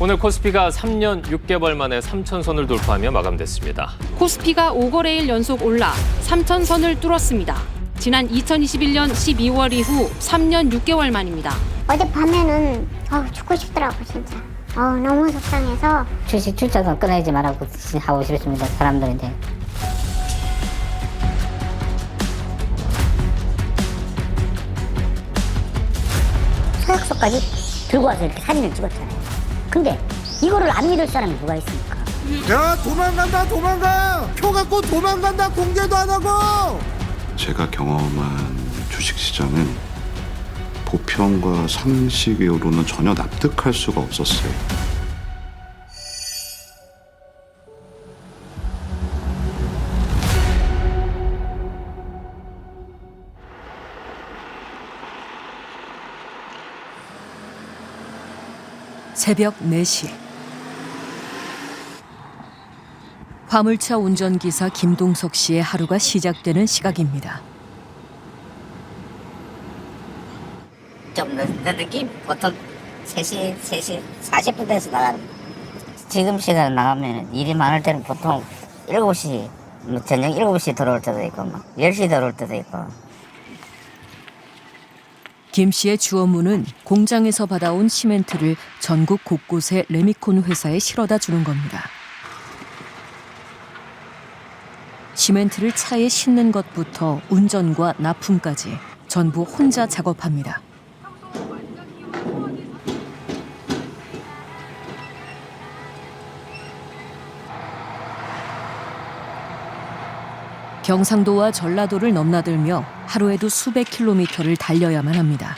오늘 코스피가 3년 6개월 만에 3,000선을 돌파하며 마감됐습니다. 코스피가 5거래일 연속 올라 3,000선을 뚫었습니다. 지난 2021년 12월 이후 3년 6개월 만입니다. 어젯밤에는 죽고 싶더라고 진짜. 너무 속상해서 주식 출자도 끊어야지 말라고 하고 싶습니다. 사람들인데. 서약서까지 들고 와서 이렇게 사진을 찍었잖아요. 근데 이거를 안 믿을 사람이 누가 있습니까? 야, 도망간다 도망가. 표 갖고 도망간다. 공개도 안 하고. 제가 경험한 주식시장은 보편과 상식으로는 전혀 납득할 수가 없었어요. 새벽 4시. 화물차 운전기사 김동석 씨의 하루가 시작되는 시각입니다. 좀 늦게 보통 3시 40분대에서 나가는. 지금 시간에 나가면 일이 많을 때는 보통 7시, 저녁 7시 들어올 때도 있고, 10시 들어올 때도 있고. 김 씨의 주 업무는 공장에서 받아온 시멘트를 전국 곳곳의 레미콘 회사에 실어다 주는 겁니다. 시멘트를 차에 싣는 것부터 운전과 납품까지 전부 혼자 작업합니다. 경상도와 전라도를 넘나들며 하루에도 수백 킬로미터를 달려야만 합니다.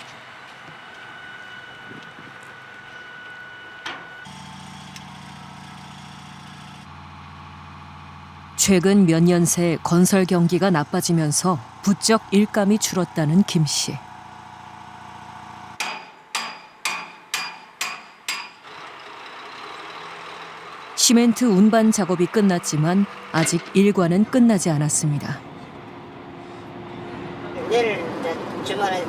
최근 몇 년 새 건설 경기가 나빠지면서 부쩍 일감이 줄었다는 김 씨. 시멘트 운반 작업이 끝났지만 아직 일과는 끝나지 않았습니다. 내일 주말에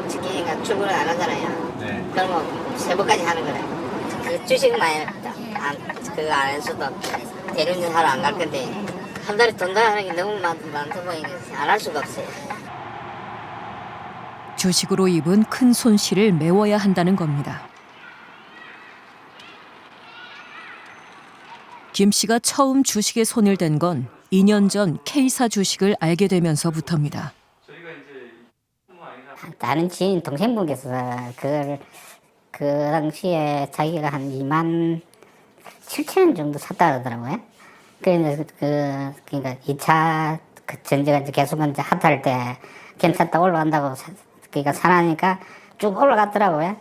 지키니까 출근을 안 하잖아요. 네. 그러면 새벽까지 하는 거래. 그 주식만 그거 안 해서도 대리운전 하러 안 갈 건데 한 달에 돈 다 하는 게 너무 많다 보니까 안 할 수가 없어요. 주식으로 입은 큰 손실을 메워야 한다는 겁니다. 김 씨가 처음 주식에 손을 댄 건 2년 전 K사 주식을 알게 되면서부터입니다. 다른 지인 동생분께서 그걸 그 당시에 자기가 한 2만 7천 원 정도 샀다 그러더라고요. 그래서 그러니까 2차 그 전제가 이제 계속 이제 핫할 때 괜찮다 올라간다고 그러니까 사나니까 쭉 올라갔더라고요.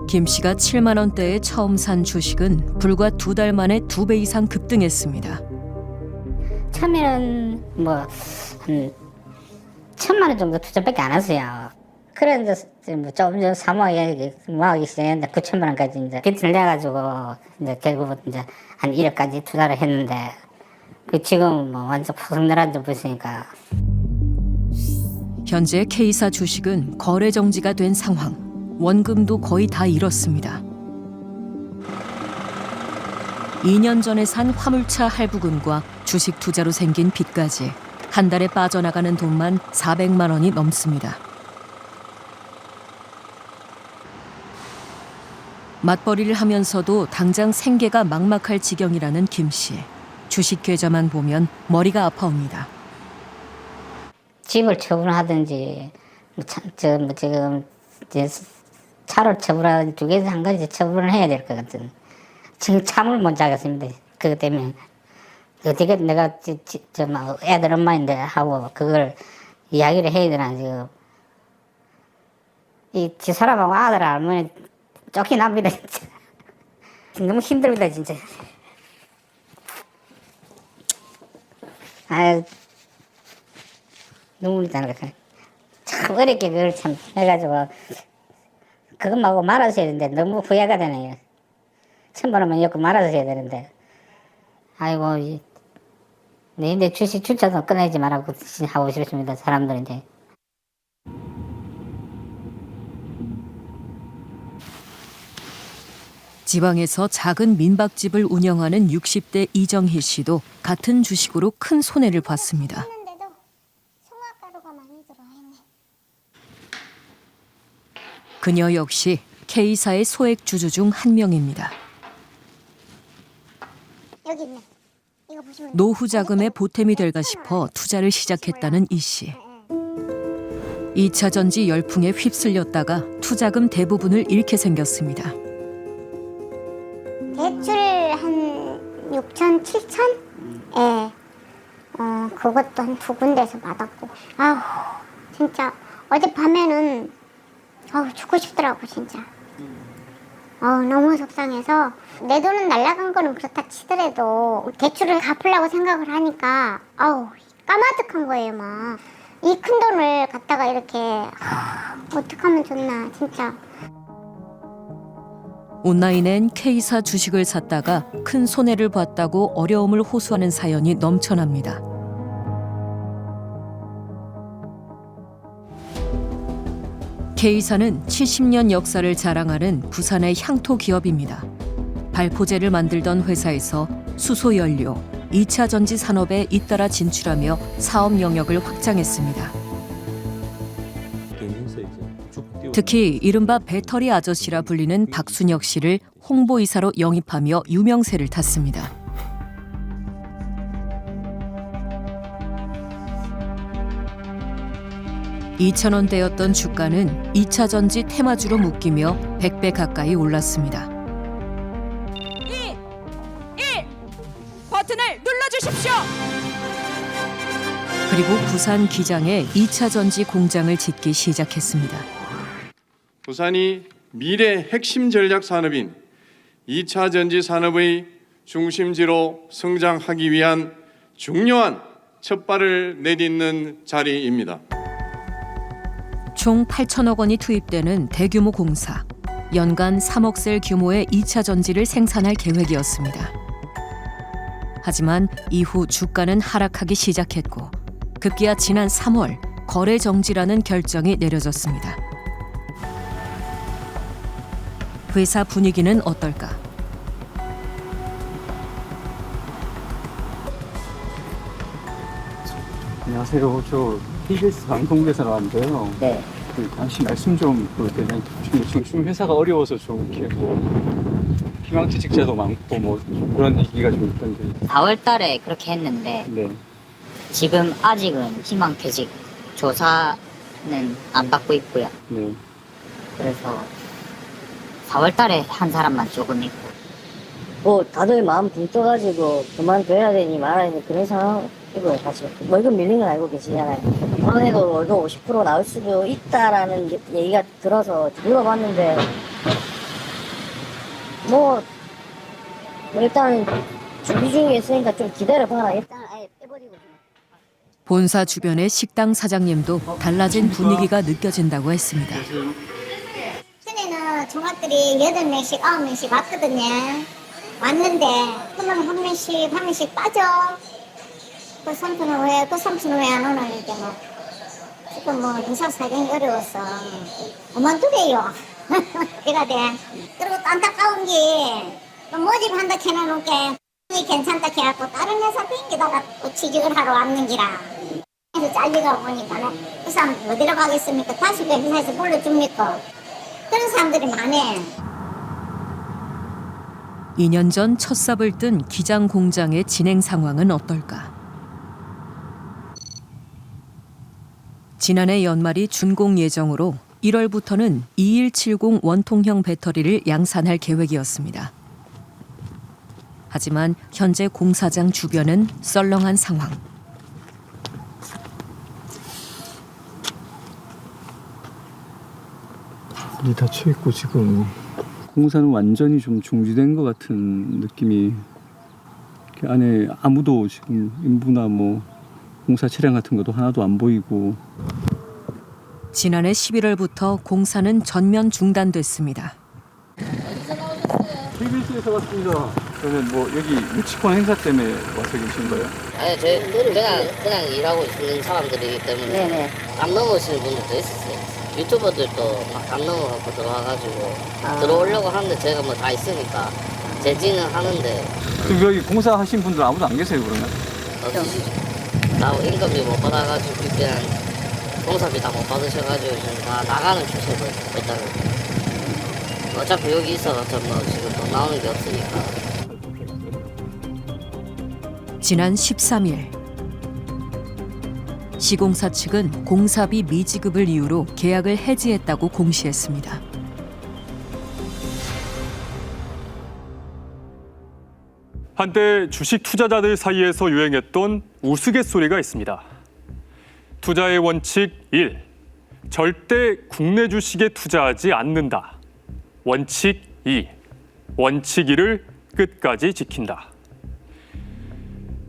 김 씨가 7만 원대에 처음 산 주식은 불과 2달 만에 2배 이상 급등했습니다. 처음에는 뭐 한 1,000만 원 정도 투자밖에 안 했어요. 그래서 뭐 조금 전 사모하기 시작했는데 9천만 원까지 이제 빚을 내가지고 이제 결국은 이제 한 1억까지 투자를 했는데 그 지금 뭐 완전 푸석 내려앉아 보시니까. 현재 K사 주식은 거래 정지가 된 상황. 원금도 거의 다 잃었습니다. 2년 전에 산 화물차 할부금과 주식 투자로 생긴 빚까지 한 달에 빠져나가는 돈만 400만 원이 넘습니다. 맞벌이를 하면서도 당장 생계가 막막할 지경이라는 김 씨. 주식 계좌만 보면 머리가 아파옵니다. 집을 처분하든지 지금 이제 차를 처분하든지 두 개에서 한 가지 처분을 해야 될 것 같은. 지금 잠을 못 자겠습니다. 그것 때문에 어떻게 내가 애들 엄마인데 하고 그걸 이야기를 해야 되나 지금. 이 사람하고 아들 알면 쫓겨납니다 진짜. 너무 힘듭니다 진짜. 아유 눈물이 나는 거. 참 어렵게 그걸 참 해가지고 그것하고 말아서 해야 되는데 너무 후회가 되네요. 1,000만 원만 엮고 말아서 해야 되는데. 아이고 내 주식 출자도 끊어야지 말라고 하고 싶습니다 사람들인데. 지방에서 작은 민박집을 운영하는 60대 이정희 씨도 같은 주식으로 큰 손해를 봤습니다. 했는데도 송화가루가 많이 들어와 있네. 그녀 역시 K사의 소액 주주 중 한 명입니다. 여기 있네. 이거 보시면 노후 자금에 보탬이 될까 싶어 투자를 시작했다는 이 씨. 2차 전지 열풍에 휩쓸렸다가 투자금 대부분을 잃게 생겼습니다. 대출 한 6천, 7천? 예. 그것도 한 2군데서 받았고. 아우, 진짜 어젯밤에는 죽고 싶더라고, 진짜. 너무 속상해서 내 돈은 날라간 거는 그렇다 치더라도 대출을 갚으려고 생각을 하니까 까마득한 거예요, 막. 이 큰 돈을 갖다가 이렇게 어떡하면 좋나, 진짜. 온라인엔 K사 주식을 샀다가 큰 손해를 봤다고 어려움을 호소하는 사연이 넘쳐납니다. K사는 70년 역사를 자랑하는 부산의 향토 기업입니다. 발포제를 만들던 회사에서 수소연료, 2차 전지 산업에 잇따라 진출하며 사업 영역을 확장했습니다. 특히 이른바 배터리 아저씨라 불리는 박순혁 씨를 홍보이사로 영입하며 유명세를 탔습니다. $2,000원대였던 주가는 2차 전지 테마주로 묶이며 100배 가까이 올랐습니다. 버튼을 눌러주십시오. 그리고 부산 기장에 2차 전지 공장을 짓기 시작했습니다. 부산이 미래 핵심 전략 산업인 2차 전지 산업의 중심지로 성장하기 위한 중요한 첫발을 내딛는 자리입니다. 총 8천억 원이 투입되는 대규모 공사. 연간 3억 셀 규모의 2차 전지를 생산할 계획이었습니다. 하지만 이후 주가는 하락하기 시작했고 급기야 지난 3월 거래 정지라는 결정이 내려졌습니다. 회사 분위기는 어떨까? 안녕하세요. 저 KBS 방송국에서 나왔는데요. 네. 다시 말씀 좀 그러면 지금 회사가 어려워서 좀 이렇게 희망퇴직자도 많고 뭐 그런 얘기가 좀 있던데. 4월 달에 그렇게 했는데 네. 지금 아직은 희망퇴직 조사는 안 받고 있고요. 네. 그래서 4월 달에 한 사람만 조금 있고. 뭐 다들 마음 붕 떠가지고 그만둬야 되니 말아야 되니 그런 상황이고요. 사실 월급 밀린 건 알고 계시잖아요. 이번에도 월급 50% 나올 수도 있다라는 얘기가 들어서 물어봤는데 뭐 일단 준비 중에 있으니까 좀 기다려봐라. 일단 아예 빼버리고. 본사 주변의 식당 사장님도 달라진 분위기가 느껴진다고 했습니다. 전에는 종합들이 8명씩, 9명씩 왔거든요. 왔는데 그러면 한 명씩 빠져. 그 3분 후에 안 오는 게 뭐 지금 뭐 회사 사정이 어려워서 그만두래요. 그래가 돼. 그리고 또 안타까운 게 또 모집한다 해놔놓게 괜찮다 해갖고 다른 회사 땡기다가 또 취직을 하러 왔는 기라. 그래서 잘리가 보니까 그 사람 어디로 가겠습니까? 다시 그 회사에서 불러줍니까? 그런 사람들이 많네. 2년 전 첫 삽을 뜬 기장 공장의 진행 상황은 어떨까? 지난해 연말이 준공 예정으로 1월부터는 2170 원통형 배터리를 양산할 계획이었습니다. 하지만 현재 공사장 주변은 썰렁한 상황. 불이 닫혀 있고 지금 공사는 완전히 좀 중지된 것 같은 느낌이. 안에 아무도 지금 인부나 뭐 공사 차량 같은 것도 하나도 안 보이고. 지난해 11월부터 공사는 전면 중단됐습니다. KBS에서 왔습니다. 그러면 뭐 여기 유치권 행사 때문에 와서 계신 거예요? 아니 저희는 그냥 일하고 있는 사람들이기 때문에 안 넘어오시는 분들도 있었어요. 유튜버들도 막 담 넘어갖고 들어와가지고 들어오려고 하는데 제가 뭐 다 있으니까 제지는 하는데 지금 여기 공사하신 분들 아무도 안 계세요 그러면? 다 임금비 못 받아가지고 그냥 공사비 다 못 받으셔가지고 지금 다 나가는 추세고 일단은 어차피 여기 있어서 뭐 지금 돈 나오는 게 없으니까. 지난 13일 시공사 측은 공사비 미지급을 이유로 계약을 해지했다고 공시했습니다. 한때 주식 투자자들 사이에서 유행했던 우스갯소리가 있습니다. 투자의 원칙 1. 절대 국내 주식에 투자하지 않는다. 원칙 2. 원칙 1을 끝까지 지킨다.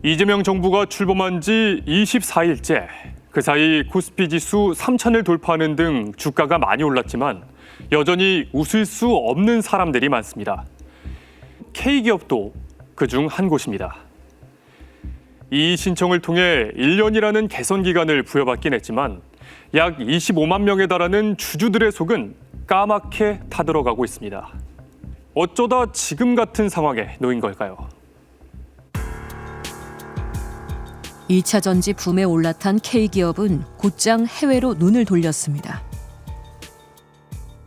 이재명 정부가 출범한 지 24일째, 그 사이 코스피 지수 3,000을 돌파하는 등 주가가 많이 올랐지만 여전히 웃을 수 없는 사람들이 많습니다. K기업도 그중 한 곳입니다. 이의 신청을 통해 1년이라는 개선 기간을 부여받긴 했지만 약 25만 명에 달하는 주주들의 속은 까맣게 타들어가고 있습니다. 어쩌다 지금 같은 상황에 놓인 걸까요? 2차 전지 붐에 올라탄 K기업은 곧장 해외로 눈을 돌렸습니다.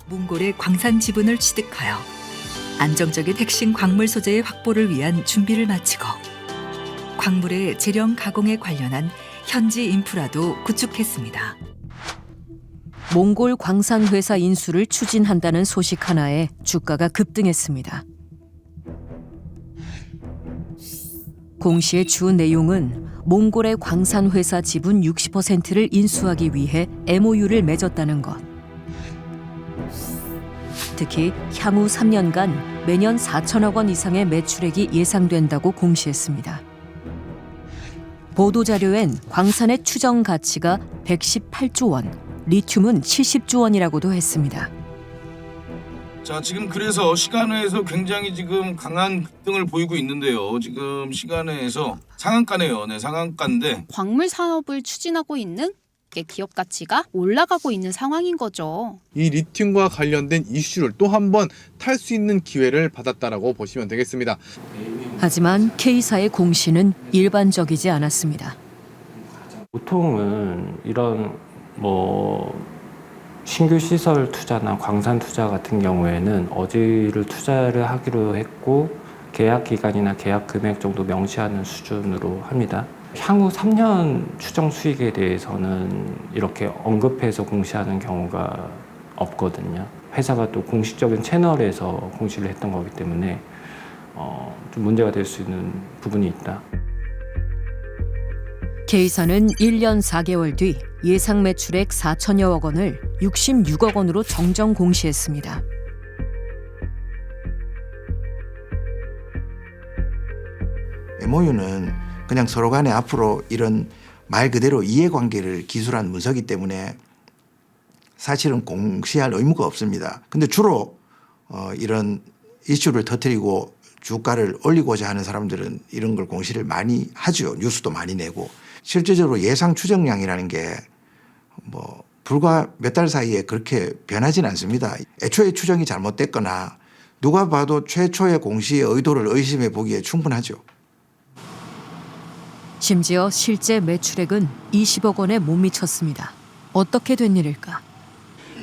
몽골의 광산 지분을 취득하여 안정적인 핵심 광물 소재의 확보를 위한 준비를 마치고 광물의 재령 가공에 관련한 현지 인프라도 구축했습니다. 몽골 광산 회사 인수를 추진한다는 소식 하나에 주가가 급등했습니다. 공시의 주 내용은 몽골의 광산 회사 지분 60%를 인수하기 위해 MOU를 맺었다는 것. 특히 향후 3년간 매년 4천억 원 이상의 매출액이 예상된다고 공시했습니다. 보도자료엔 광산의 추정 가치가 118조 원, 리튬은 70조 원이라고도 했습니다. 자, 지금 그래서 시간외에서 굉장히 지금 강한 급등을 보이고 있는데요. 지금 시간외에서 상한가네요. 네, 상한가인데 광물 산업을 추진하고 있는 기업 가치가 올라가고 있는 상황인 거죠. 이 리튬과 관련된 이슈를 또 한 번 탈 수 있는 기회를 받았다라고 보시면 되겠습니다. 하지만 K사의 공시는 일반적이지 않았습니다. 보통은 이런 신규 시설 투자나 광산 투자 같은 경우에는 어디를 투자를 하기로 했고 계약 기간이나 계약 금액 정도 명시하는 수준으로 합니다. 향후 3년 추정 수익에 대해서는 이렇게 언급해서 공시하는 경우가 없거든요. 회사가 또 공식적인 채널에서 공시를 했던 거기 때문에 좀 문제가 될 수 있는 부분이 있다. K사는 1년 4개월 뒤 예상 매출액 4천여억 원을 66억 원으로 정정 공시했습니다. MOU는 그냥 서로 간에 앞으로 이런 말 그대로 이해관계를 기술한 문서이기 때문에 사실은 공시할 의무가 없습니다. 근데 주로 이런 이슈를 터뜨리고 주가를 올리고자 하는 사람들은 이런 걸 공시를 많이 하죠. 뉴스도 많이 내고. 실제적으로 예상 추정량이라는 게 불과 몇 달 사이에 그렇게 변하진 않습니다. 애초에 추정이 잘못됐거나 누가 봐도 최초의 공시의 의도를 의심해 보기에 충분하죠. 심지어 실제 매출액은 20억 원에 못 미쳤습니다. 어떻게 된 일일까?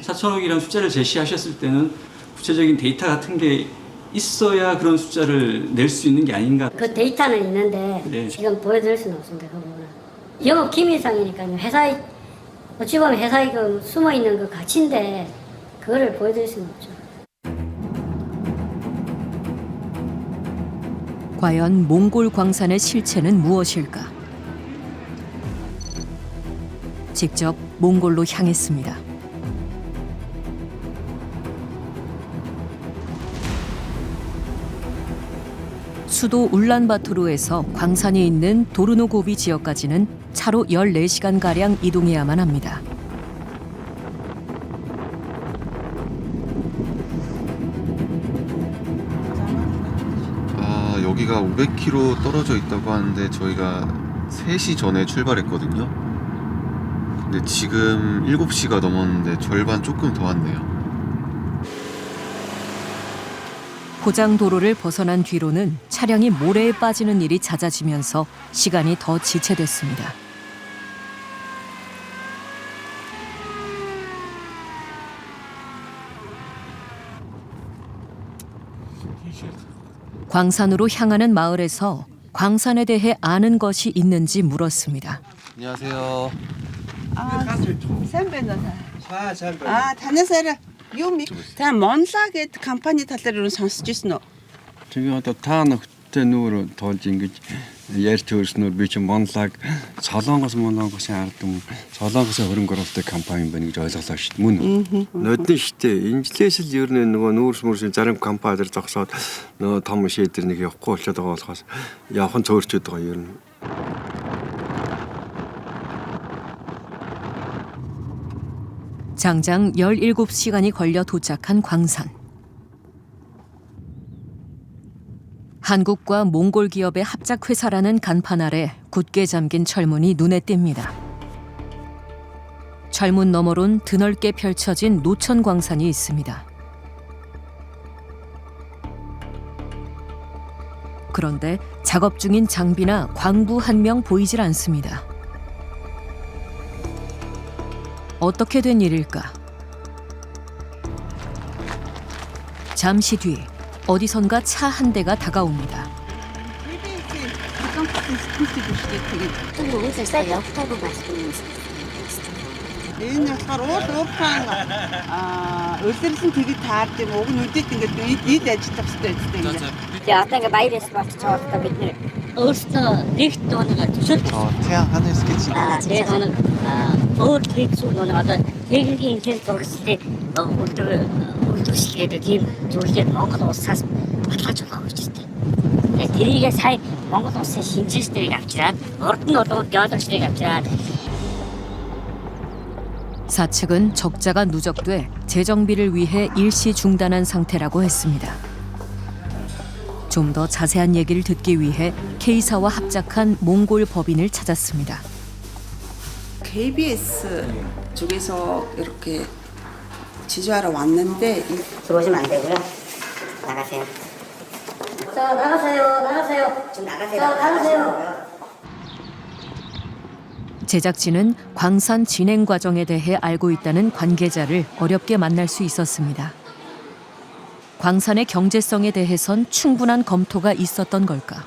4천억이라는 숫자를 제시하셨을 때는 구체적인 데이터 같은 게 있어야 그런 숫자를 낼 수 있는 게 아닌가. 그 데이터는 있는데 네. 지금 보여드릴 수는 없습니다. 그 부분은 영업 기밀상이니까요. 회사의 어찌 보면 회사의 그 숨어 있는 그 가치인데 그거를 보여드릴 수는 없죠. 과연 몽골 광산의 실체는 무엇일까? 직접 몽골로 향했습니다. 수도 울란바토르에서 광산이 있는 도르노고비 지역까지는 차로 14시간가량 이동해야만 합니다. 여기가 500km 떨어져 있다고 하는데 저희가 3시 전에 출발했거든요. 근데 지금 7시가 넘었는데 절반 조금 더 왔네요. 포장 도로를 벗어난 뒤로는 차량이 모래에 빠지는 일이 잦아지면서 시간이 더 지체됐습니다. 광산으로 향하는 마을에서 광산에 대해 아는 것이 있는지 물었습니다. 안녕하세요. 선배는 다녀서라 요미 다 먼사게 컴퍼니 талаар сонсож ирсэн үү? Тэгээ одоо та нөхдөд нүүр тоолж ингэж ярьж өөрснөө би чинь Монлаг Солонгос ардам Солонгос хөрөнгө оруулалтын компани байна гэж ойлголоо шүү дээ. Мөн үү? Нодны шүү дээ. Инжлээс л ер нь нөгөө нүүрс зарим компаниар зогсоод нөгөө том шийдэр нэг явахгүй болчиход байгаа болохоос явах нь цөөрчөд байгаа ер нь. 장장 17시간이 걸려 도착한 광산. 한국과 몽골 기업의 합작회사라는 간판 아래 굳게 잠긴 철문이 눈에 띕니다. 철문 너머론 드넓게 펼쳐진 노천 광산이 있습니다. 그런데 작업 중인 장비나 광부 한 명 보이질 않습니다. 어떻게 된 일일까? 잠시 뒤 어디선가 차 한 대가 다가옵니다. Энэ болохоор уурхаан өсөрсөн тгий таард юм уг нь үдээд ингээд ийд ажиллах хэрэгтэй гэдэг юм. Тэгээ одоо ингээд баяраас болж байгаа бид нэр өөрсдөө нэгт нэг төсөл 태양 하늘에서 깨지. тэгээ нэг өөр хэцүү нэг одоо техникийн инженер зурагчдын үйлдвэрлэдэг тийм зүйлээр Монгол улсаас баталгааж байгаа гэж байна. тэрийгээ сая Монгол улсын шинжилгээтэй авчираад урд нь бол геологчдыг авчираад 사측은 적자가 누적돼 재정비를 위해 일시 중단한 상태라고 했습니다. 좀 더 자세한 얘기를 듣기 위해 K사와 합작한 몽골 법인을 찾았습니다. KBS 쪽에서 이렇게 지주하러 왔는데 들어오시면 안 되고요. 나가세요. 나가세요. 좀 나가세요. 제작진은 광산 진행 과정에 대해 알고 있다는 관계자를 어렵게 만날 수 있었습니다. 광산의 경제성에 대해선 충분한 검토가 있었던 걸까?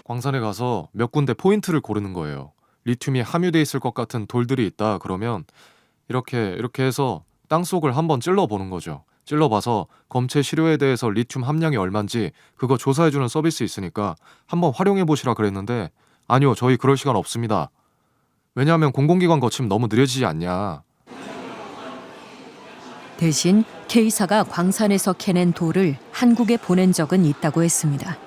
광산에 가서 몇 군데 포인트를 고르는 거예요. 리튬이 함유돼 있을 것 같은 돌들이 있다 그러면 이렇게 해서 땅속을 한번 찔러보는 거죠. 찔러봐서 검체 시료에 대해서 리튬 함량이 얼마인지 그거 조사해주는 서비스 있으니까 한번 활용해보시라 그랬는데 아니요, 저희 그럴 시간 없습니다. 왜냐하면 공공기관 거치면 너무 느려지지 않냐. 대신 K사가 광산에서 캐낸 돌을 한국에 보낸 적은 있다고 했습니다.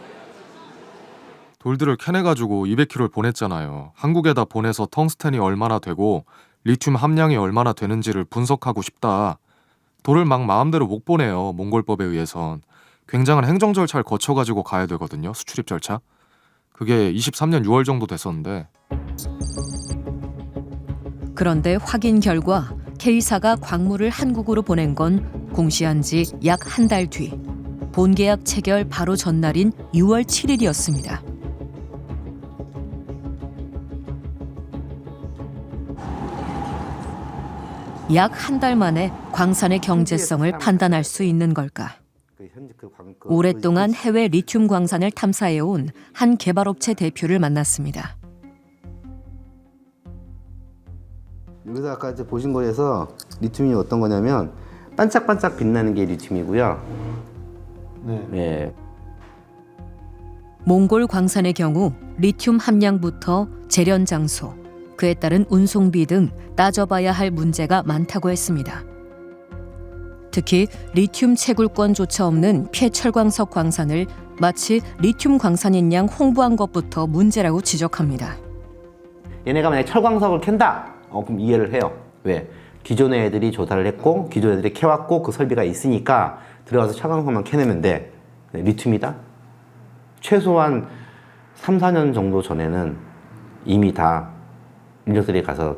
돌들을 캐내가지고 200kg를 보냈잖아요. 한국에다 보내서 텅스텐이 얼마나 되고 리튬 함량이 얼마나 되는지를 분석하고 싶다. 돌을 막 마음대로 못 보내요. 몽골법에 의해선. 굉장한 행정 절차를 거쳐가지고 가야 되거든요. 수출입 절차. 그게 23년 6월 정도 됐었는데. 그런데 확인 결과 K사가 광물을 한국으로 보낸 건 공시한 지 약 한 달 뒤 본계약 체결 바로 전날인 6월 7일이었습니다. 약 한 달 만에 광산의 경제성을 판단할 수 있는 걸까? 오랫동안 해외 리튬 광산을 탐사해온 한 개발업체 대표를 만났습니다. 여기서 아까 이제 보신 거에서 리튬이 어떤 거냐면 반짝반짝 빛나는 게 리튬이고요. 네. 몽골 광산의 경우 리튬 함량부터 재련 장소, 그에 따른 운송비 등 따져봐야 할 문제가 많다고 했습니다. 특히 리튬 채굴권조차 없는 폐철광석 광산을 마치 리튬 광산인 양 홍보한 것부터 문제라고 지적합니다. 얘네가 만약에 철광석을 캔다. 그럼 이해를 해요. 왜? 기존의 애들이 조사를 했고 기존 애들이 캐왔고 그 설비가 있으니까 들어가서 철광석만 캐내면 돼. 네, 리튬이다? 최소한 3, 4년 정도 전에는 이미 다 인력들이 가서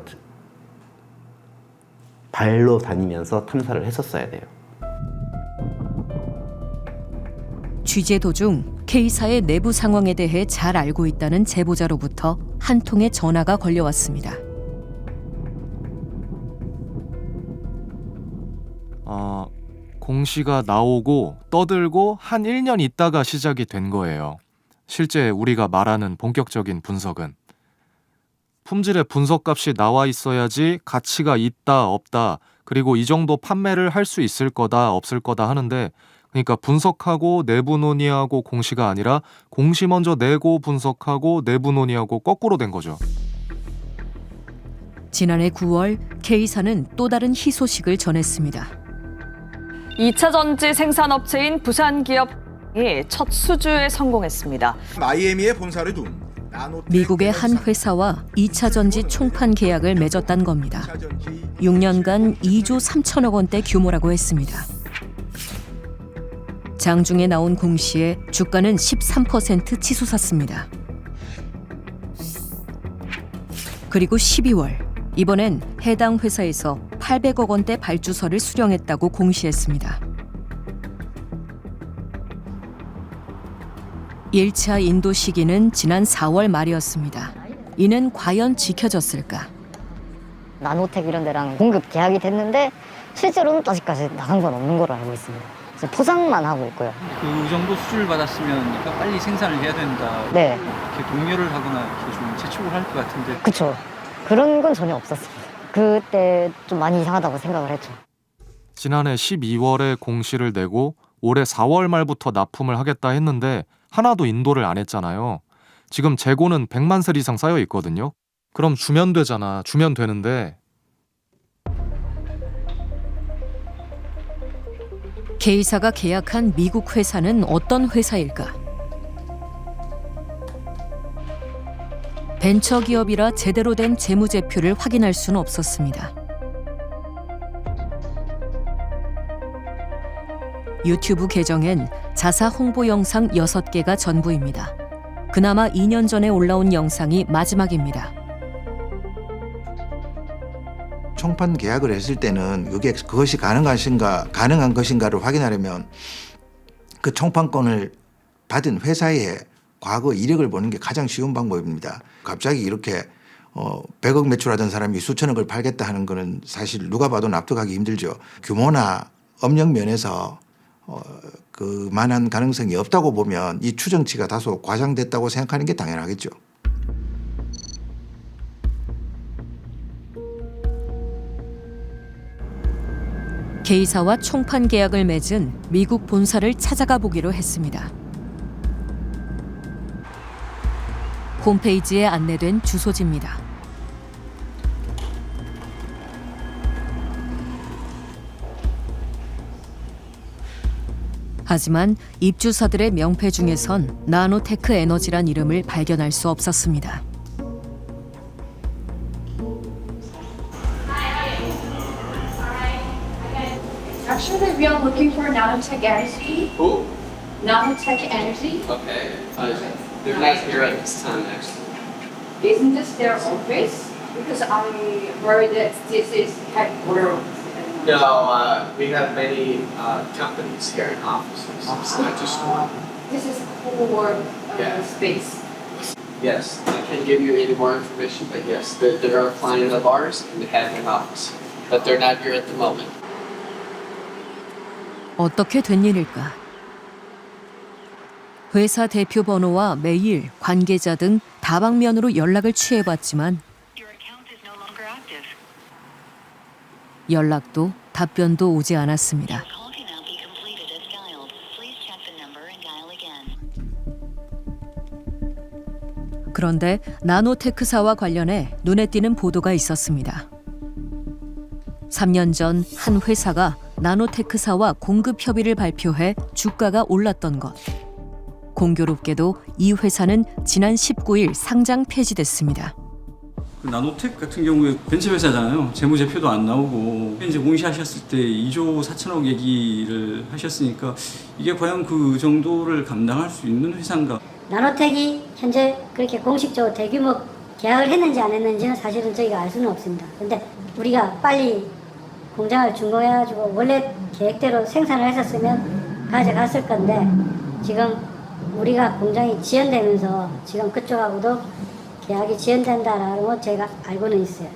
발로 다니면서 탐사를 했었어야 돼요. 취재 도중 K사의 내부 상황에 대해 잘 알고 있다는 제보자로부터 한 통의 전화가 걸려왔습니다. 공시가 나오고 떠들고 한 1년 있다가 시작이 된 거예요. 실제 우리가 말하는 본격적인 분석은 품질의 분석값이 나와 있어야지 가치가 있다 없다 그리고 이 정도 판매를 할 수 있을 거다 없을 거다 하는데, 그러니까 분석하고 내부 논의하고 공시가 아니라 공시 먼저 내고 분석하고 내부 논의하고 거꾸로 된 거죠. 지난해 9월 K사는 또 다른 희소식을 전했습니다. 2차 전지 생산업체인 부산기업이 첫 수주에 성공했습니다. 마이애미에 본사를 둔 미국의 한 회사와 2차 전지 총판 계약을 맺었단 겁니다. 6년간 2조 3천억 원대 규모라고 했습니다. 장중에 나온 공시에 주가는 13% 치솟았습니다. 그리고 12월, 이번엔 해당 회사에서 800억 원대 발주서를 수령했다고 공시했습니다. 1차 인도 시기는 지난 4월 말이었습니다. 이는 과연 지켜졌을까? 나노텍 이런 데랑 공급 계약이 됐는데 실제로는 아직까지 나간 건 없는 걸로 알고 있습니다. 포장만 하고 있고요. 그 정도 수주를 받았으면 빨리 생산을 해야 된다. 네. 이렇게 독려를 하거나 이렇게 좀 재촉을 할 것 같은데. 그렇죠. 그런 건 전혀 없었습니다. 그때 좀 많이 이상하다고 생각을 했죠. 지난해 12월에 공시를 내고 올해 4월 말부터 납품을 하겠다 했는데 하나도 인도를 안 했잖아요. 지금 재고는 100만 셀 이상 쌓여 있거든요. 그럼 주면 되잖아. 주면 되는데. K사가 계약한 미국 회사는 어떤 회사일까? 벤처기업이라 제대로 된 재무제표를 확인할 수는 없었습니다. 유튜브 계정엔 자사 홍보 영상 6개가 전부입니다. 그나마 2년 전에 올라온 영상이 마지막입니다. 총판 계약을 했을 때는 그것이 가능한 것인가를 확인하려면 그 총판권을 받은 회사의 과거 이력을 보는 게 가장 쉬운 방법입니다. 갑자기 이렇게 100억 매출하던 사람이 수천억을 팔겠다 하는 거는 사실 누가 봐도 납득하기 힘들죠. 규모나 업력 면에서 그만한 가능성이 없다고 보면 이 추정치가 다소 과장됐다고 생각하는 게 당연하겠죠. K사와 총판 계약을 맺은 미국 본사를 찾아가 보기로 했습니다. 홈페이지에 안내된 주소지입니다. 하지만 입주사들의 명패 중에선 나노테크 에너지란 이름을 발견할 수 없었습니다. Actually, we are looking for Nanotech Energy. Who? Nanotech Energy. Okay. They're not here at this time, actually. Isn't this their office? Because I heard that this is headquarters. No, we have many companies here in offices. It's not just one. This is core Yeah. space. Yes, I can't give you any more information, but yes, they're a client of ours and they have an office. But they're not here at the moment. 어떻게 된 일일까? 회사 대표 번호와 메일, 관계자 등 다방면으로 연락을 취해봤지만 연락도 답변도 오지 않았습니다. 그런데 나노테크사와 관련해 눈에 띄는 보도가 있었습니다. 3년 전 한 회사가 나노테크사와 공급 협의를 발표해 주가가 올랐던 것. 공교롭게도 이 회사는 지난 19일 상장 폐지됐습니다. 그 나노텍 같은 경우에 벤처 회사잖아요. 재무제표도 안 나오고 이제 공시하셨을 때 2조 4천억 얘기를 하셨으니까 이게 과연 그 정도를 감당할 수 있는 회사인가? 나노텍이 현재 그렇게 공식적으로 대규모 계약을 했는지 안 했는지는 사실은 저희가 알 수는 없습니다. 근데 우리가 빨리 공장을 준공해가지고 원래 계획대로 생산을 했었으면 가져갔을 건데 지금 우리가 공장이 지연되면서 지금 그쪽하고도 계약이 지연된다라는 건 제가 알고는 있어요.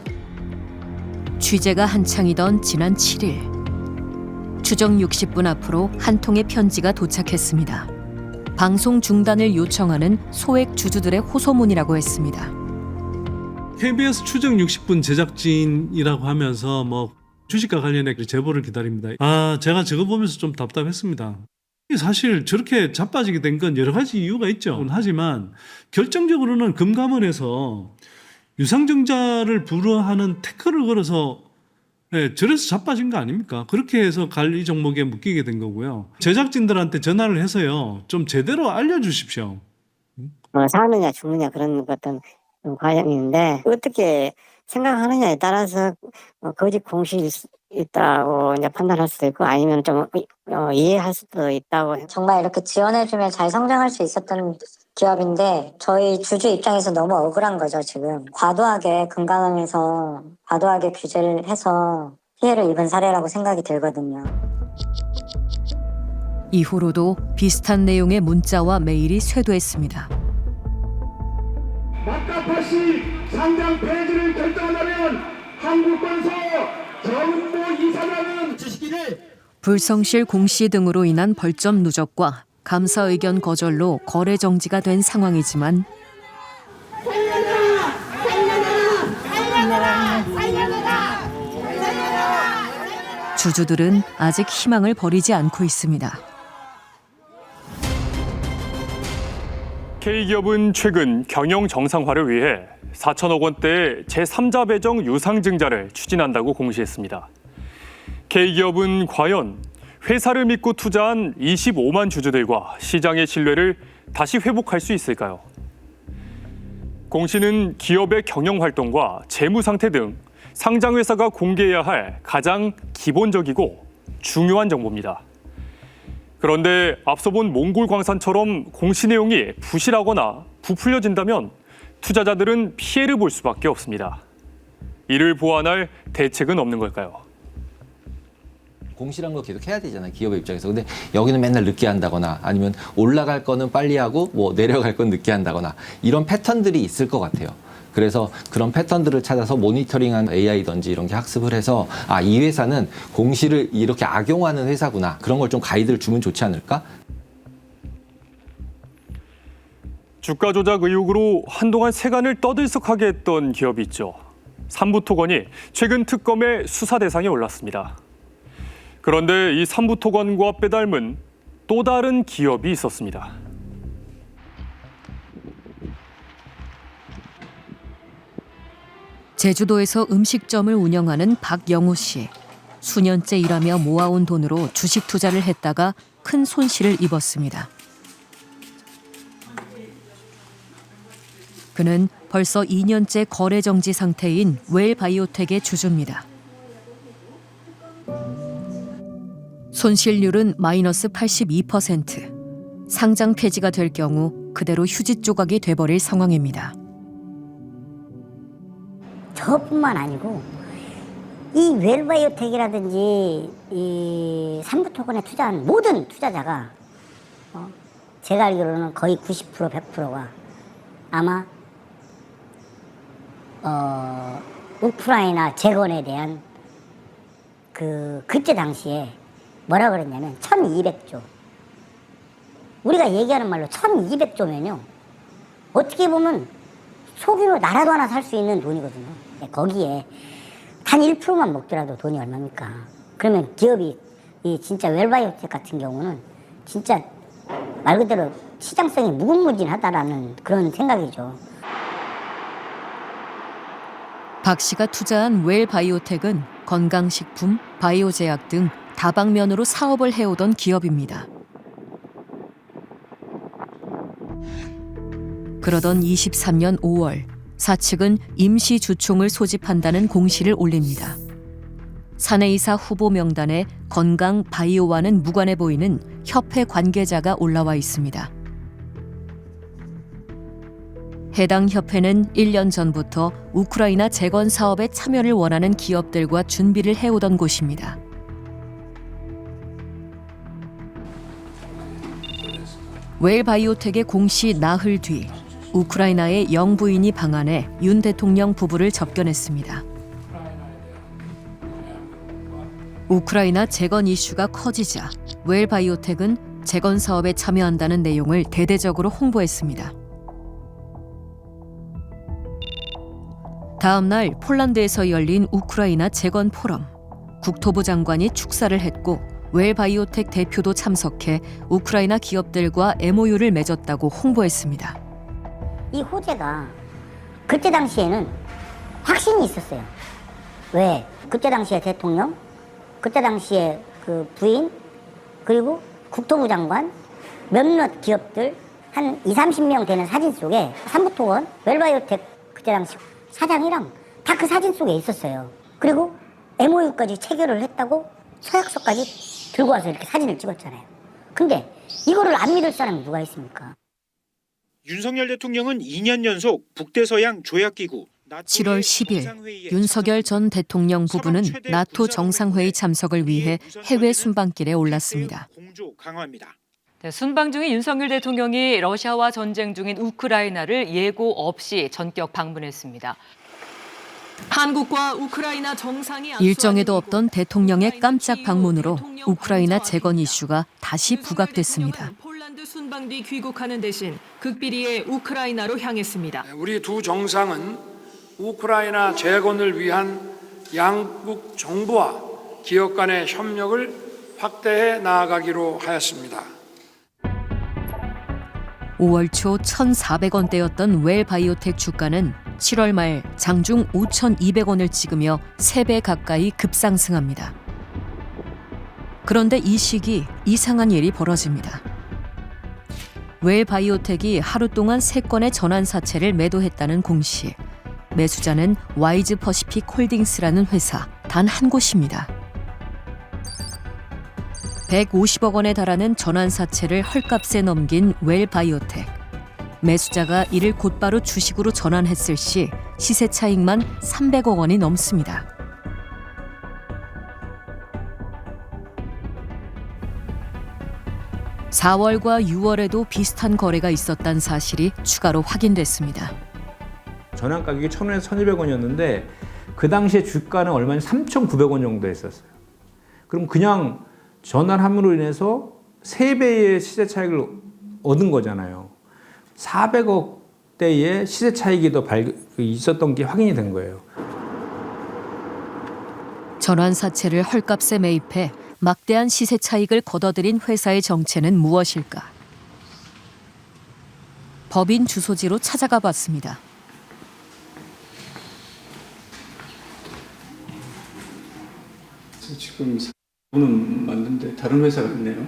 취재가 한창이던 지난 7일 추정 60분 앞으로 한 통의 편지가 도착했습니다. 방송 중단을 요청하는 소액 주주들의 호소문이라고 했습니다. KBS 추정 60분 제작진이라고 하면서 뭐 주식과 관련해 제보를 기다립니다. 제가 저거 보면서 좀 답답했습니다. 사실 저렇게 자빠지게 된 건 여러 가지 이유가 있죠. 하지만 결정적으로는 금감원에서 유상증자를 불허하는 태클을 걸어서 저래서 자빠진 거 아닙니까? 그렇게 해서 관리 종목에 묶이게 된 거고요. 제작진들한테 전화를 해서요, 좀 제대로 알려주십시오. 사느냐 죽느냐 그런 어떤 과정인데 어떻게 생각하느냐에 따라서 거짓 공실이 있다고 이제 판단할 수도 있고 아니면 좀 이해할 수도 있다고. 정말 이렇게 지원해주면 잘 성장할 수 있었던 기업인데 저희 주주 입장에서 너무 억울한 거죠. 지금 과도하게 금감원에서 과도하게 규제를 해서 피해를 입은 사례라고 생각이 들거든요. 이후로도 비슷한 내용의 문자와 메일이 쇄도했습니다. 마카파시 상장 폐지를 결정한다면 한국건설 정은모 이사장은 주식기를 불성실 공시 등으로 인한 벌점 누적과 감사 의견 거절로 거래 정지가 된 상황이지만 주주들은 아직 희망을 버리지 않고 있습니다. K기업은 최근 경영 정상화를 위해 4천억 원대의 제3자 배정 유상증자를 추진한다고 공시했습니다. K기업은 과연 회사를 믿고 투자한 25만 주주들과 시장의 신뢰를 다시 회복할 수 있을까요? 공시는 기업의 경영 활동과 재무 상태 등 상장회사가 공개해야 할 가장 기본적이고 중요한 정보입니다. 그런데 앞서 본 몽골광산처럼 공시 내용이 부실하거나 부풀려진다면 투자자들은 피해를 볼 수밖에 없습니다. 이를 보완할 대책은 없는 걸까요? 공시란 거 계속 해야 되잖아요, 기업의 입장에서. 근데 여기는 맨날 늦게 한다거나 아니면 올라갈 거는 빨리 하고 뭐 내려갈 건 늦게 한다거나 이런 패턴들이 있을 것 같아요. 그래서 그런 패턴들을 찾아서 모니터링한 AI든지 이런 게 학습을 해서 이 회사는 공시를 이렇게 악용하는 회사구나. 그런 걸 좀 가이드를 주면 좋지 않을까? 주가 조작 의혹으로 한동안 세간을 떠들썩하게 했던 기업이 있죠. 삼부토건이 최근 특검의 수사 대상에 올랐습니다. 그런데 이 삼부토건과 빼닮은 또 다른 기업이 있었습니다. 제주도에서 음식점을 운영하는 박영우 씨. 수년째 일하며 모아온 돈으로 주식 투자를 했다가 큰 손실을 입었습니다. 그는 벌써 2년째 거래 정지 상태인 웰바이오텍의 주주입니다. 손실률은 마이너스 82%. 상장 폐지가 될 경우 그대로 휴지 조각이 돼버릴 상황입니다. 저뿐만 아니고 이 웰바이오텍이라든지 이 삼부토건에 투자한 모든 투자자가 제가 알기로는 거의 90% 100%가 아마 우크라이나 재건에 대한 그때 당시에 뭐라 그랬냐면 1200조. 우리가 얘기하는 말로 1200조면요. 어떻게 보면 소규모 나라도 하나 살 수 있는 돈이거든요. 거기에 단 1%만 먹더라도 돈이 얼마입니까? 그러면 기업이 이 진짜 웰바이오텍 같은 경우는 진짜 말 그대로 시장성이 무궁무진하다라는 그런 생각이죠. 박 씨가 투자한 웰바이오텍은 건강식품, 바이오제약 등 다방면으로 사업을 해오던 기업입니다. 그러던 23년 5월 사측은 임시 주총을 소집한다는 공시를 올립니다. 사내이사 후보 명단에 건강 바이오와는 무관해 보이는 협회 관계자가 올라와 있습니다. 해당 협회는 1년 전부터 우크라이나 재건 사업에 참여를 원하는 기업들과 준비를 해오던 곳입니다. 웰바이오텍의 공시 나흘 뒤 우크라이나의 영부인이 방한해 윤 대통령 부부를 접견했습니다. 우크라이나 재건 이슈가 커지자 웰바이오텍은 재건 사업에 참여한다는 내용을 대대적으로 홍보했습니다. 다음 날 폴란드에서 열린 우크라이나 재건 포럼. 국토부 장관이 축사를 했고 웰바이오텍 대표도 참석해 우크라이나 기업들과 MOU를 맺었다고 홍보했습니다. 이 호재가 그때 당시에는 확신이 있었어요. 왜? 그때 당시에 대통령, 그때 당시에 그 부인, 그리고 국토부 장관, 몇몇 기업들 한 20-30명 되는 사진 속에 삼부토건, 웰바이오텍 그때 당시 사장이랑 다 그 사진 속에 있었어요. 그리고 MOU까지 체결을 했다고 서약서까지 들고 와서 이렇게 사진을 찍었잖아요. 근데 이거를 안 믿을 사람이 누가 있습니까? 윤석열 대통령은 2년 연속 북대서양 조약기구 7월 10일 윤석열 전 대통령 부부는 나토 정상회의 참석을 위해 해외 순방길에 올랐습니다. 네, 순방 중인 윤석열 대통령이 러시아와 전쟁 중인 우크라이나를 예고 없이 전격 방문했습니다. 한국과 우크라이나 정상이 일정에도 없던 대통령의 깜짝 방문으로 우크라이나 재건 이슈가 다시 부각됐습니다. 폴란드 순방 뒤 귀국하는 대신 극비리의 우크라이나로 향했습니다. 우리 두 정상은 우크라이나 재건을 위한 양국 정부와 기업 간의 협력을 확대해 나아가기로 하였습니다. 5월 초 1,400원대였던 웰바이오텍 주가는 7월 말 장중 5,200원을 찍으며 3배 가까이 급상승합니다. 그런데 이 시기 이상한 일이 벌어집니다. 웰바이오텍이 하루 동안 3건의 전환사채를 매도했다는 공시. 매수자는 와이즈 퍼시픽 홀딩스라는 회사 단 한 곳입니다. 150억 원에 달하는 전환사채를 헐값에 넘긴 웰바이오텍. 매수자가 이를 곧바로 주식으로 전환했을 시 시세 차익만 300억 원이 넘습니다. (4월과 6월에도) 비슷한 거래가 있었다는 사실이 추가로 확인됐습니다. 전환 가격이 1,000원에서 1,200원이었는데 그 당시에 주가는 얼마냐 3,900원 정도 했었어요. 그럼 그냥 전환함으로 인해서 3배의 시세 차익을 얻은 거잖아요. 400억대의 시세 차익이 더 있었던 게 확인이 된 거예요. 전환사채를 헐값에 매입해 막대한 시세 차익을 거둬들인 회사의 정체는 무엇일까? 법인 주소지로 찾아가 봤습니다. 지금 는 맞는데 다른 회사가 있네요.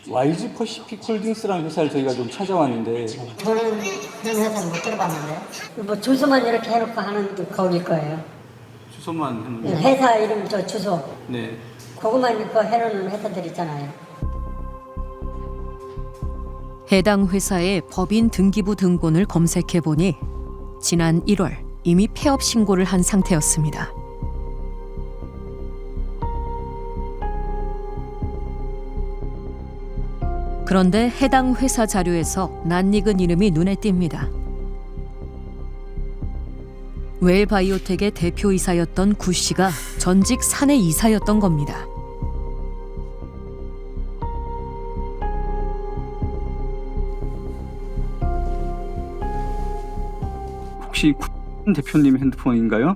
와이즈 퍼시픽 홀딩스라는 회사를 저희가 좀 찾아왔는데 저는 그런 회사는 못 들어봤는데 뭐 주소만 이렇게 해놓고 하는 게 거길 거예요. 주소만 해놓은 회사 이름 저 주소 네. 그것만 이렇게 해놓는 회사들 있잖아요. 해당 회사의 법인 등기부 등본을 검색해 보니 지난 1월 이미 폐업 신고를 한 상태였습니다. 그런데 해당 회사 자료에서 낯익은 이름이 눈에 띕니다. 웰바이오텍의 대표이사였던 구 씨가 전직 사내 이사였던 겁니다. 혹시 대표님 핸드폰인가요?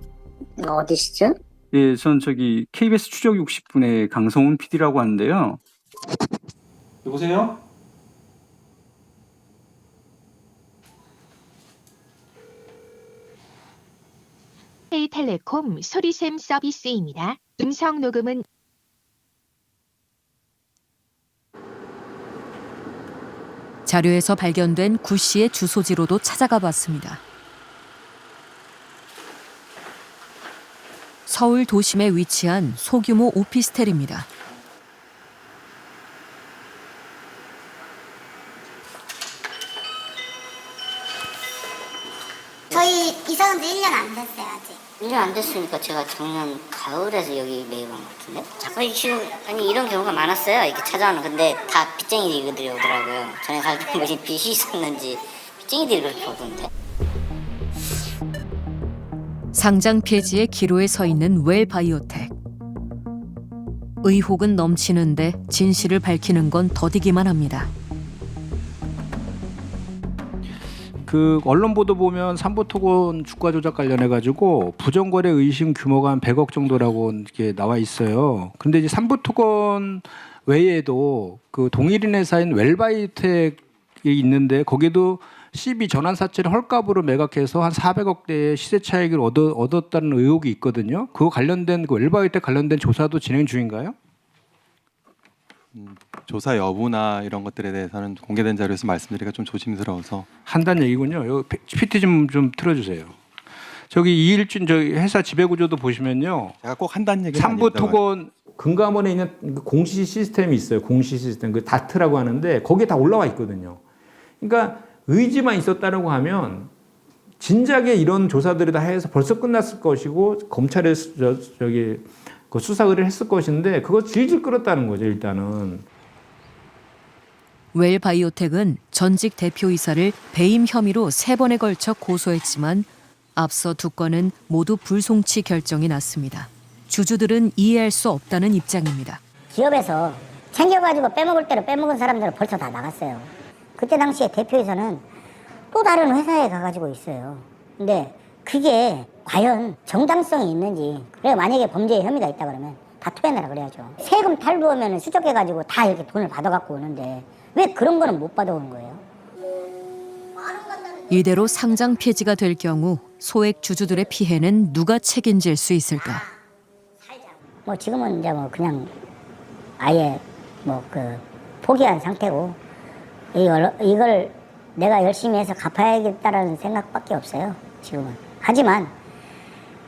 어디시죠? 예, 전 저기 KBS 추적 60분의 강성훈 PD라고 하는데요. 여보세요? K텔레콤 소리샘 서비스입니다. 음성 녹음은 자료에서 발견된 구 씨의 주소지로도 찾아가 봤습니다. 서울 도심에 위치한 소규모 오피스텔입니다. 이사 온 지 1년 안 됐어요, 아직. 1년 안 됐으니까 제가 작년 가을에서 여기 매입한 것 같은데? 자꾸 지금 아니 이런 경우가 많았어요. 이렇게 찾아오는. 근데 다 빚쟁이들이 오더라고요. 전에 살 때 무슨 빚이 있었는지 빚쟁이들이 그렇게 오던데. 상장 폐지의 기로에 서 있는 웰바이오텍. 의혹은 넘치는데 진실을 밝히는 건 더디기만 합니다. 그 언론 보도 보면 삼부토건 주가 조작 관련해 가지고 부정거래 의심 규모가 한 100억 정도라고 이렇게 나와 있어요. 근데 이제 삼부토건 외에도 그 동일인 회사인 웰바이오텍이 있는데 거기도 CB 전환사채를 헐값으로 매각해서 한 400억대의 시세 차익을 얻었다는 의혹이 있거든요. 그거 관련된 그 웰바이오텍 관련된 조사도 진행 중인가요? 조사 여부나 이런 것들에 대해서는 공개된 자료에서 말씀드리기가 좀 조심스러워서 한다는 얘기군요. 여기 PT 좀 틀어주세요. 저기 이일준 저기 회사 지배 구조도 보시면요. 제가 꼭 한다는 얘기는 삼부토건 금감원에 있는 공시 시스템이 있어요. 공시 시스템 그 다트라고 하는데 거기에 다 올라와 있거든요. 그러니까 의지만 있었다라고 하면 진작에 이런 조사들이 다 해서 벌써 끝났을 것이고 검찰에 저기 그 수사 의뢰를 했을 것인데 그거 질질 끌었다는 거죠. 일단은. 웰바이오텍은 전직 대표이사를 배임 혐의로 3번에 걸쳐 고소했지만 앞서 2건은 모두 불송치 결정이 났습니다. 주주들은 이해할 수 없다는 입장입니다. 기업에서 챙겨가지고 빼먹을 대로 빼먹은 사람들은 벌써 다 나갔어요. 그때 당시에 대표이사는 또 다른 회사에 가가지고 있어요. 근데 그게 과연 정당성이 있는지, 그래 만약에 범죄의 혐의가 있다 그러면 다 토해내라 그래야죠. 세금 탈루하면 수적해가지고 다 이렇게 돈을 받아갖고 오는데 왜 그런 거는 못 받아오는 거예요? 이대로 상장 폐지가 될 경우 소액 주주들의 피해는 누가 책임질 수 있을까? 뭐 지금은 이제 뭐 그냥 아예 뭐 그 포기한 상태고 이걸 내가 열심히 해서 갚아야겠다라는 생각밖에 없어요. 지금은.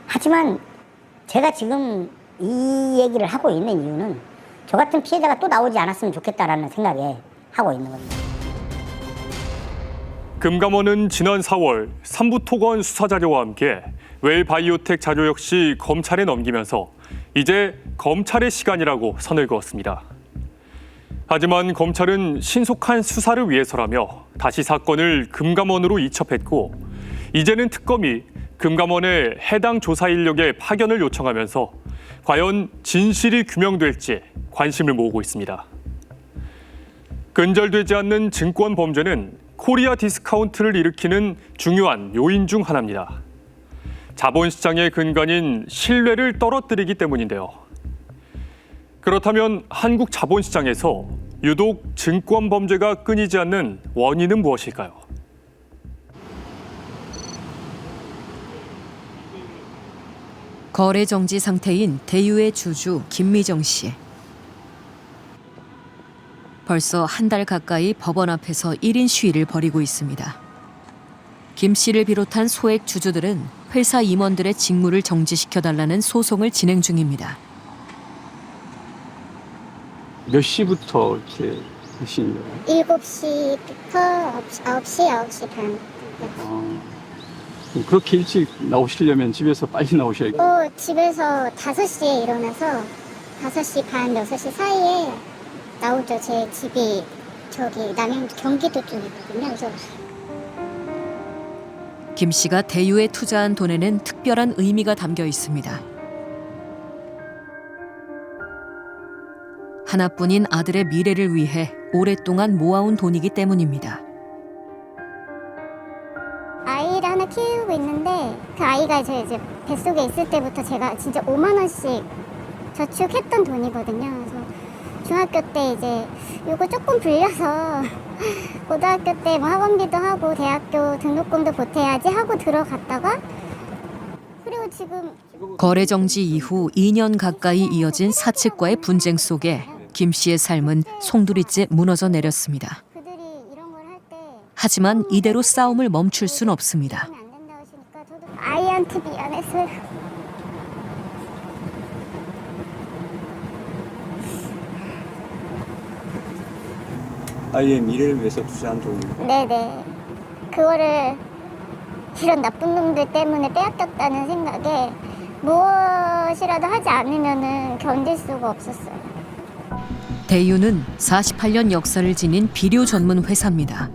하지만 제가 지금 이 얘기를 하고 있는 이유는 저 같은 피해자가 또 나오지 않았으면 좋겠다라는 생각에 하고 있는 겁니다. 금감원은 지난 4월 삼부토건 수사 자료와 함께 웰바이오텍 자료 역시 검찰에 넘기면서 이제 검찰의 시간이라고 선을 그었습니다. 하지만 검찰은 신속한 수사를 위해서라며 다시 사건을 금감원으로 이첩했고 이제는 특검이 금감원에 해당 조사 인력의 파견을 요청하면서 과연 진실이 규명될지 관심을 모으고 있습니다. 근절되지 않는 증권 범죄는 코리아 디스카운트를 일으키는 중요한 요인 중 하나입니다. 자본시장의 근간인 신뢰를 떨어뜨리기 때문인데요. 그렇다면 한국 자본시장에서 유독 증권 범죄가 끊이지 않는 원인은 무엇일까요? 거래 정지 상태인 대유의 주주 김미정 씨. 벌써 한 달 가까이 법원 앞에서 1인 시위를 벌이고 있습니다. 김 씨를 비롯한 소액 주주들은 회사 임원들의 직무를 정지시켜달라는 소송을 진행 중입니다. 몇 시부터 이렇게 하시는 거예요? 7시부터 9시 반. 그렇게 일찍 나오시려면 집에서 빨리 나오셔야겠어요. 집에서 5시에 일어나서 5시 반, 6시 사이에 나오죠. 제 집이 저기 남양 경기도 쪽이거든요. 그래서 김 씨가 대유에 투자한 돈에는 특별한 의미가 담겨 있습니다. 하나뿐인 아들의 미래를 위해 오랫동안 모아온 돈이기 때문입니다. 아이를 하나 키우고 있는데 그 아이가 이제 뱃속에 있을 때부터 제가 진짜 5만 원씩 저축했던 돈이거든요. 그래서 중학교 때 이제 이거 조금 불려서 고등학교 때 뭐 학원비도 하고 대학교 등록금도 보태야지 하고 들어갔다가 그리고 지금 거래 정지 이후 2년 가까이 이어진 사측과의 분쟁 속에 김 씨의 삶은 송두리째 무너져 내렸습니다. 하지만 이대로 싸움을 멈출 순 없습니다. 아이한테 미안해서요. 아이의 미래를 위해서 투자한 돈이요? 네네. 그거를 이런 나쁜 놈들 때문에 빼앗겼다는 생각에 무엇이라도 하지 않으면은 견딜 수가 없었어요. 대유는 48년 역사를 지닌 비료 전문 회사입니다.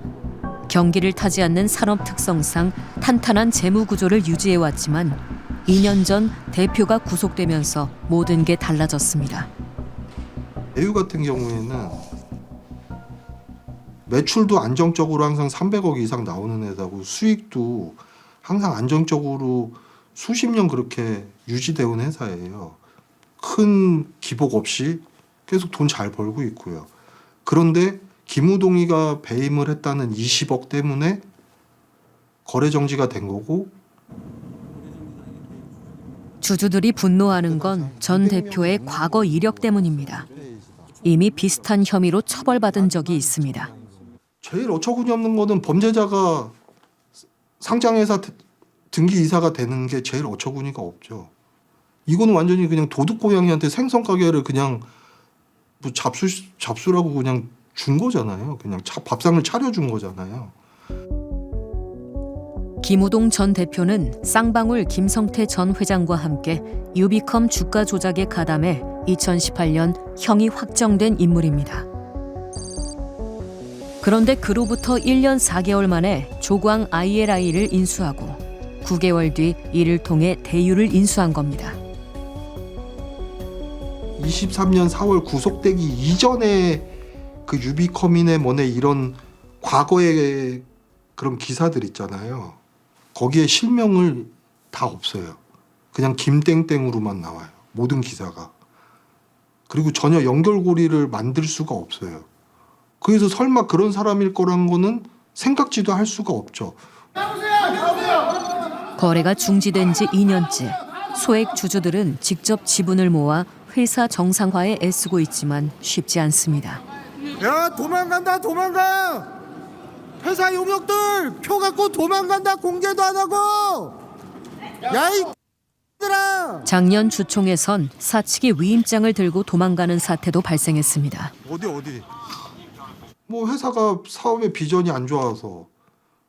경기를 타지 않는 산업 특성상 탄탄한 재무 구조를 유지해왔지만 2년 전 대표가 구속되면서 모든 게 달라졌습니다. 대유 같은 경우에는 매출도 안정적으로 항상 300억 이상 나오는 회사고 수익도 항상 안정적으로 수십 년 그렇게 유지되어 온 회사예요. 큰 기복 없이 계속 돈 잘 벌고 있고요. 그런데 김우동이가 배임을 했다는 20억 때문에 거래 정지가 된 거고, 주주들이 분노하는 건 전 대표의 과거 이력 때문입니다. 이미 비슷한 혐의로 처벌받은 적이 있습니다. 제일 어처구니 없는 거는 범죄자가 상장회사 등기이사가 되는 게 제일 어처구니가 없죠. 이거는 완전히 그냥 도둑고양이한테 생선가게를 그냥 뭐 잡수라고 그냥 준 거잖아요. 그냥 밥상을 차려준 거잖아요. 김우동 전 대표는 쌍방울 김성태 전 회장과 함께 유비컴 주가 조작에 가담해 2018년 형이 확정된 인물입니다. 그런데 그로부터 1년 4개월 만에 조광 ILI를 인수하고 9개월 뒤 이를 통해 대유를 인수한 겁니다. 23년 4월 구속되기 이전에 그 유비컴이네 뭐네 이런 과거의 그런 기사들 있잖아요. 거기에 실명을 다 없어요. 그냥 김땡땡으로만 나와요. 모든 기사가. 그리고 전혀 연결고리를 만들 수가 없어요. 그래서 설마 그런 사람일 거란 거는 생각지도 할 수가 없죠. 거래가 중지된 지 2년째. 소액 주주들은 직접 지분을 모아 회사 정상화에 애쓰고 있지만 쉽지 않습니다. 야, 도망간다, 도망가! 회사 용역들 표 갖고 도망간다, 공개도 안 하고! 야, 이 X들아! 작년 주총에선 사측이 위임장을 들고 도망가는 사태도 발생했습니다. 어디? 뭐 회사가 사업의 비전이 안 좋아서,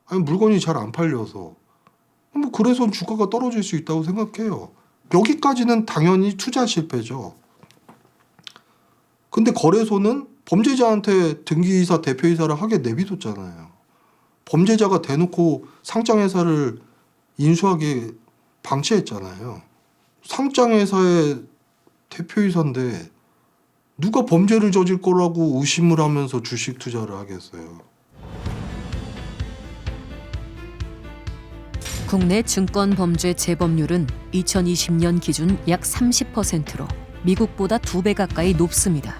아니 물건이 잘 안 팔려서, 뭐 그래서 주가가 떨어질 수 있다고 생각해요. 여기까지는 당연히 투자 실패죠. 근데 거래소는 범죄자한테 등기이사, 대표이사를 하게 내비뒀잖아요. 범죄자가 대놓고 상장회사를 인수하게 방치했잖아요. 상장회사의 대표이사인데 누가 범죄를 저질 거라고 의심을 하면서 주식 투자를 하겠어요. 국내 증권범죄 재범률은 2020년 기준 약 30%로 미국보다 2배 가까이 높습니다.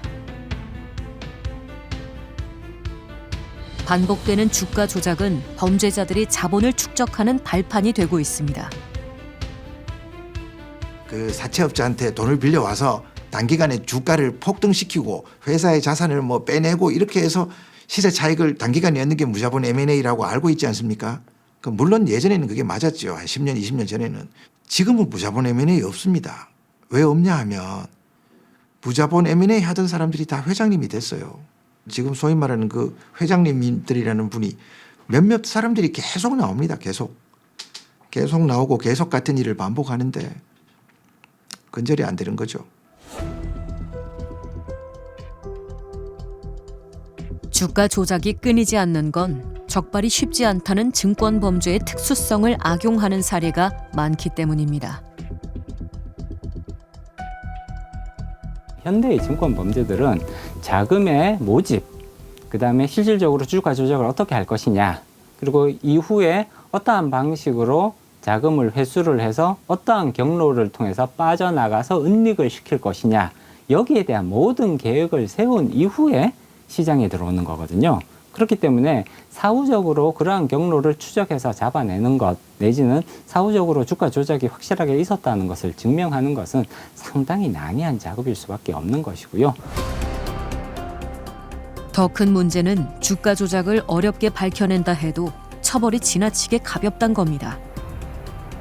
반복되는 주가 조작은 범죄자들이 자본을 축적하는 발판이 되고 있습니다. 그 사채업자한테 돈을 빌려와서 단기간에 주가를 폭등시키고 회사의 자산을 뭐 빼내고 이렇게 해서 시세 차익을 단기간에 얻는 게 무자본 M&A라고 알고 있지 않습니까? 물론 예전에는 그게 맞았죠. 한 10년, 20년 전에는. 지금은 무자본 M&A 없습니다. 왜 없냐 하면 무자본 M&A 하던 사람들이 다 회장님이 됐어요. 지금 소위 말하는 그 회장님들이라는 분이 몇몇 사람들이 계속 나옵니다. 계속 나오고 계속 같은 일을 반복하는데 근절이 안 되는 거죠. 주가 조작이 끊이지 않는 건 적발이 쉽지 않다는 증권 범죄의 특수성을 악용하는 사례가 많기 때문입니다. 현대의 증권 범죄들은 자금의 모집, 그다음에 실질적으로 주가 조작을 어떻게 할 것이냐, 그리고 이후에 어떠한 방식으로 자금을 회수를 해서 어떠한 경로를 통해서 빠져나가서 은닉을 시킬 것이냐, 여기에 대한 모든 계획을 세운 이후에 시장에 들어오는 거거든요. 그렇기 때문에 사후적으로 그러한 경로를 추적해서 잡아내는 것, 내지는 사후적으로 주가 조작이 확실하게 있었다는 것을 증명하는 것은 상당히 난해한 작업일 수밖에 없는 것이고요. 더 큰 문제는 주가 조작을 어렵게 밝혀낸다 해도 처벌이 지나치게 가볍단 겁니다.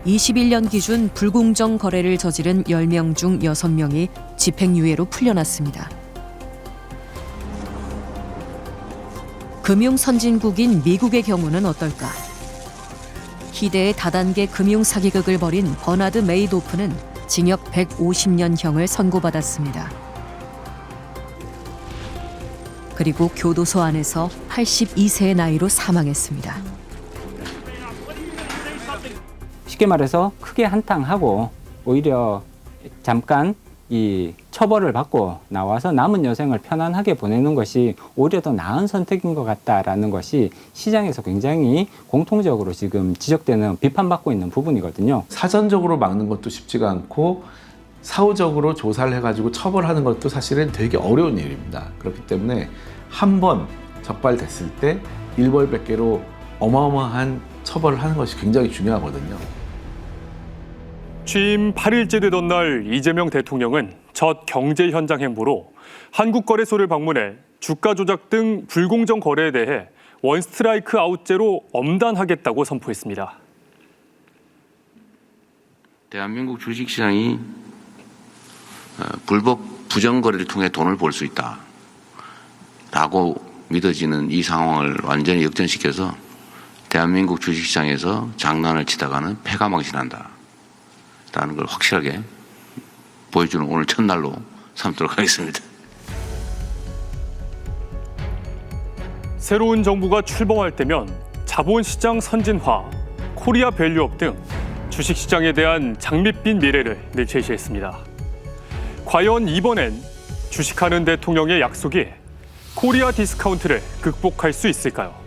21년 기준 불공정 거래를 저지른 10명 중 6명이 집행유예로 풀려났습니다. 금융 선진국인 미국의 경우는 어떨까? 희대의 다단계 금융 사기극을 벌인 버나드 메이도프는 징역 150년형을 선고받았습니다. 그리고 교도소 안에서 82세의 나이로 사망했습니다. 쉽게 말해서 크게 한탕하고 오히려 잠깐 이 처벌을 받고 나와서 남은 여생을 편안하게 보내는 것이 오히려 더 나은 선택인 것 같다라는 것이 시장에서 굉장히 공통적으로 지금 지적되는 비판받고 있는 부분이거든요. 사전적으로 막는 것도 쉽지가 않고 사후적으로 조사를 해가지고 처벌하는 것도 사실은 되게 어려운 일입니다. 그렇기 때문에 한 번 적발됐을 때 일벌백계로 어마어마한 처벌을 하는 것이 굉장히 중요하거든요. 취임 8일째 되던 날 이재명 대통령은 첫 경제 현장 행보로 한국거래소를 방문해 주가 조작 등 불공정 거래에 대해 원스트라이크 아웃제로 엄단하겠다고 선포했습니다. 대한민국 주식시장이 불법 부정거래를 통해 돈을 벌 수 있다라고 믿어지는 이 상황을 완전히 역전시켜서 대한민국 주식시장에서 장난을 치다가는 패가 망신한다 라는 걸 확실하게 보여주는 오늘 첫날로 삼도록 하겠습니다. 새로운 정부가 출범할 때면 자본시장 선진화, 코리아 밸류업 등 주식시장에 대한 장밋빛 미래를 늘 제시했습니다. 과연 이번엔 주식하는 대통령의 약속이 코리아 디스카운트를 극복할 수 있을까요?